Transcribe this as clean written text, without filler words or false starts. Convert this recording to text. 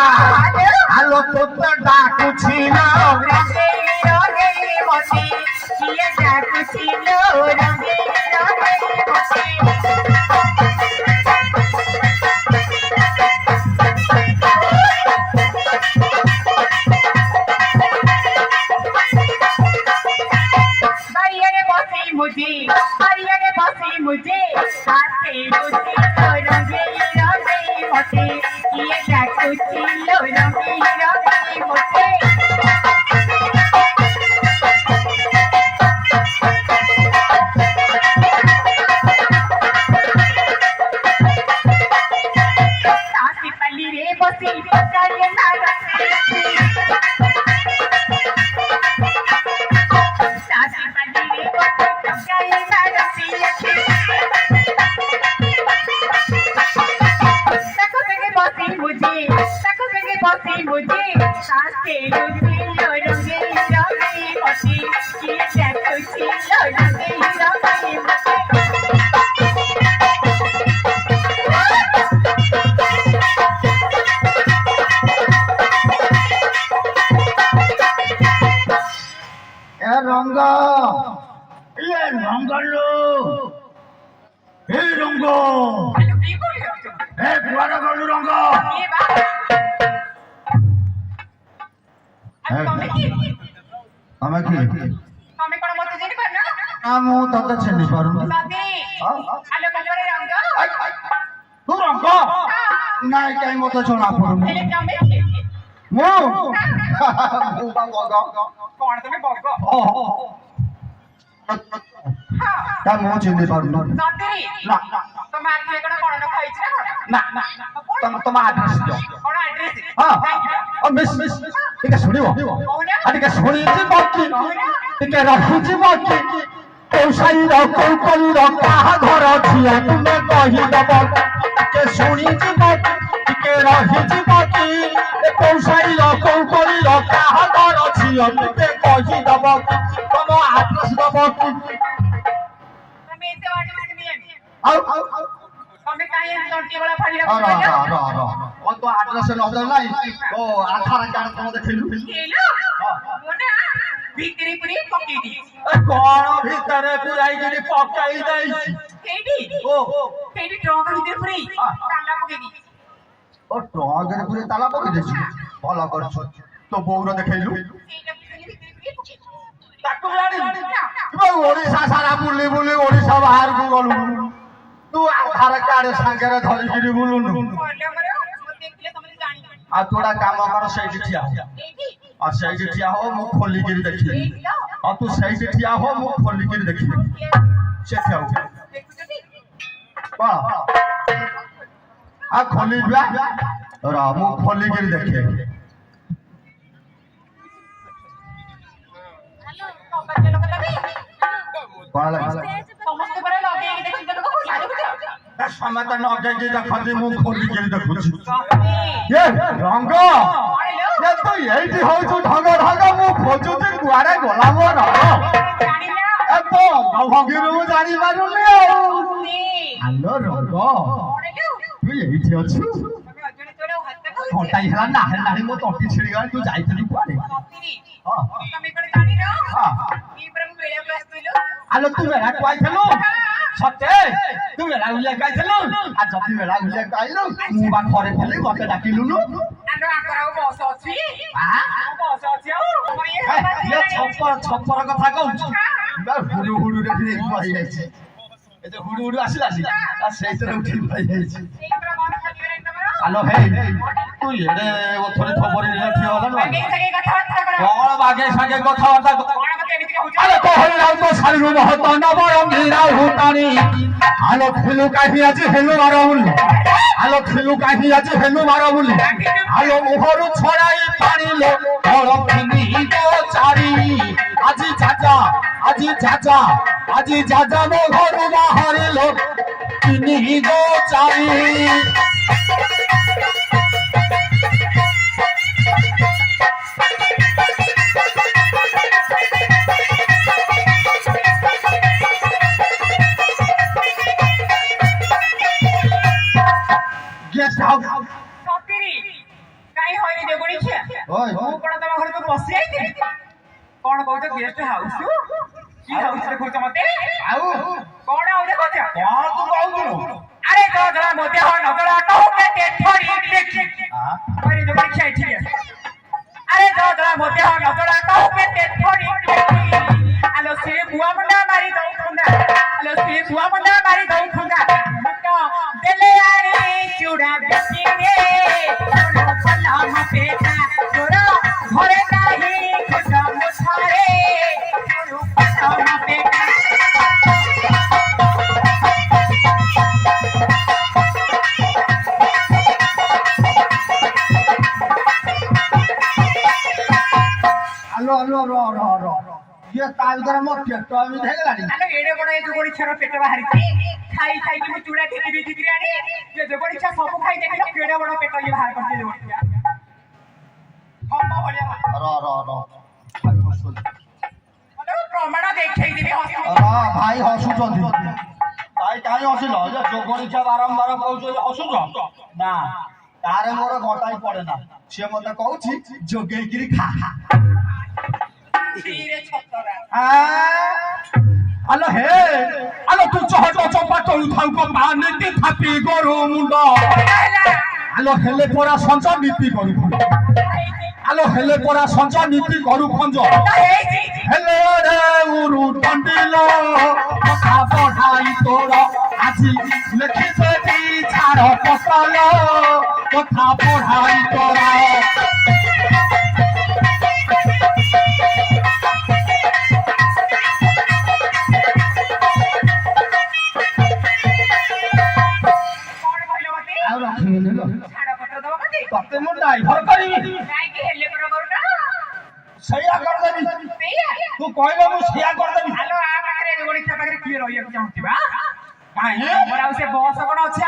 রঙ্গা আলো তোতে ডাকুছিল রঙে রঙে মতি কিয়ে ডাকুছিল রঙে রঙে মতি मुझे हाथे मुझे रंगे रंगे मोटे ये क्या कुछ लो रंगे रंगे मोटे सासी पल्ली रे बसी पकाए ना रंगे सासी पल्ली रे बसी पकाए ना रंगे मुझे सास के लुटी लो रंगे रंगे मोती ये क्या कुछ लो रंगे रंगे मोती এ রঙ্গ এ রঙ্গলো এ রঙ্গ এ কুয়ারে গলু রঙ্গ আমি কি আমি কোন মতে জানি পার না আমি ততে চিনি পারু দাদি আলো কলরে রঙ্গ তু রঙ্গ নাই কাই মতে জনা পড়ু এলে কামে মু বগ কোন তুমি বগ তা মু চিনি পারু না দাদি না তুমি আজকে কোন কোন খাইছ না না তোমা আড্রেস দিও কোন অ্যাড্রেস হ্যাঁ ও মিস ଟିକେ ଶୁଣିବ ଆଉ ଟିକେ ଶୁଣିଛି ବାକି ଟିକେ ରଖିଛି ବାକି କୋଉ ସାଇର କୋଉ କଲିର କାହା ଘର ଝିଅ ତୁମେ କହିଦବ ଟିକେ ଶୁଣିଛି ବାକି ଟିକେ ରହିଛି ବାକି କୋଉ ସାଇର କୋଉ କଲିର କାହା ଘର ଝିଅ ତୁମେ କହିଦବ ତମ ଆଡ୍ରେସ ଦବ କି তুমি এতে অ্যাড্রেস দিলেন ଆଉ তুমি কাই লটি বলা ফাড়ি ও তো আড্রেস নজর নাই ও আধার কার্ড তোমা দেখিলু হেলো মোনা ভিতরে পুরি পকি দি কোন ভিতরে পুরাই গলি পকাই দেইছি কেডি ও কেডি ট্রঙ্ক ভিতরে পুরি তালা পকি দি ও ট্রঙ্কের পুরে তালা পকাই দেইছি ভালো করছ তো বউর দেখাইলু এইটা ভিতরে পুরি তাকু জানি কিবা ওড়িশা সারা বুলি বুলি ওড়িশা বাহার কু গলু তু আধার কার্ড সাঙ্গরে ধরি গিরি বুলুনু বললে মরে দেখলে তুমি জানি आ थोड़ा काम कर सही ठिया हो এইটি और सही ठिया हो मुख खोली गिर देखी এইটা और तू सही ठिया हो मुख खोली गिर देखी से क्या हो দেখুছটি वाह आ खोली बिया और मुख खोली गिर देखे হ্যালো কপালে লোক লাগি कौन लगा সমস্ত করে লগে দেখি তো লোক লাগি समय तो नौके की देखी मुख खोली गिर देखु এই ये रंग ये तो यही हो जो ढंग ढंग मुख खोजु ते गुआरे गोला मोर জানি না ए तो भगिरु जानी मारुनी हेलो रंग পড়েলো तू यही थी अछु তুমি অজনে তোরে হাতে ঘন্টাই হেলা না হেলানি মো তটি ছিড়ি গলি তু যাইছিলি কুଆଡେ हां তুমি কোন জানি না हां এই প্রেম বেড়া আসছিলো আলো তু মেলা কইছিলু সতে তু মেলা উলিয়া কইছিলু আর যদি মেলা উলিয়া কইলু মু বা ঘরে ফেলে মতে ডাকিলু নু আন্ডা আকরাও বস আছে হ্যাঁ বস আছে তোমার ये छप्पर কথা কইছি বা হুড়ু হুড়ু রে ফিরে পড়ি যাইছে এই যে হুড়ু হুড়ু আসিলা আর সেইতরে উঠি পড়ি যাইছে এই প্রেম মন খালি করে একটা বড় আলো হে তুই এড়ে ওথরে খবর নিলে ঠিক হলো না আগে থেকে কথাবার্তা করো বড় বাগে সাগে কথাবার্তা বড় মতে এদিকে হুজুর আলো কহিলাও তো শাড়ির মহত নবরঙ্গীরা হুতানি আলো খেলু কাহি আছে হেলু মারউল আলো খেলু কাহি আছে হেলু মারউল আলো মোহরু ছড়াই পানিলো বড়খিনি গো চারি আজি যাজা মোহরু বাহারিলো তিনি গো চারি गेस्ट हाउस সতিরি কাই କଣ କହୁଛ ଗେଷ୍ଟ ହାଉସ କି ହାଉସ ଦେଖୁଛ ମତେ ଆଉ କଣ ଆଉ ଦେଖୁଛ କଣ ତୁ କହୁଛୁ আরে দাদা মতে হয় নজরা কাউকে টেঠড়ি দেখি আরে জোরে খাই ঠিক আছে আরে দাদা মতে হয় নজরা কাউকে টেঠড়ি দেখি আলো সে বুয়া মন্ডা মারি দউ খুন্দা আলো সে বুয়া মন্ডা মারি দউ খুন্দা মুটো দেলে আরে চুড়া দেখি রে চলো পলা মপেটা চোরা ঘরে নাহি খুদা মুছারে চলো পলা মপেটা আলো আলো র র র ইয়ে তাই ধরে মত পেট আমি দেখলানি আলো এড়ে বড় এই জোগড়ি ছাড়া পেট বাহারিছে খাই খাই কি চুড়া খেতে বিক্রি আনি যে জোগড়ি ছা সব খাই দেখি পেড়ে বড় পেট ইয়ে বাহার করতে জোগড়ি কম ভলিয়া র র র আলো প্রমাণ দেখাই দিবি হসি ভাই হসুଛନ୍ତି ভাই କାହିଁ ହସିଲ ଯେ ଯୋଗଣିଛା ବାରମ୍ବାର କହୁଛ ଯେ ହସୁଛ ନା ତାରେ ମୋର ଘଟାଇ ପଡେ ନା ସିଏ ମତେ କହୁଛି ଯୋଗେଇକିରି ଖା ধীরে ছতরা আলো হে আলো তু চহট চম্পা তলু থাউক পানিতে থাপি গরু মুন্ড আলো হেলে পরা সঞ্চ নীতি করু আলো হেলে পরা সঞ্চ নীতি করু খঞ্জ হেলে রে উরু দণ্ডিল কথা পঢ়াই তোর আজি লেখিছে দি ছাড় পসাল কথা পঢ়াই তোর কোন ভাইলো মতে ଆଉ ରଖିବିନି ଲୋ ছাড়া পত্র দাও মতে ତତେ ମୁଁ ଡ୍ରାଇଭର କରିବି নাই কি হেলে করো করো না ସେଇଆ କରିଦେବି ସେଇଆ ତୁ କହିଲେ ମୁଁ ସେଇଆ କରିଦେବି আলো আ পাখরে জোগড়ি ছা পাখরে কি রহিয়া চাହୁছিবা କାହିଁ ମୋର ଆଉ ସେ ବସ କଣ ଅଛି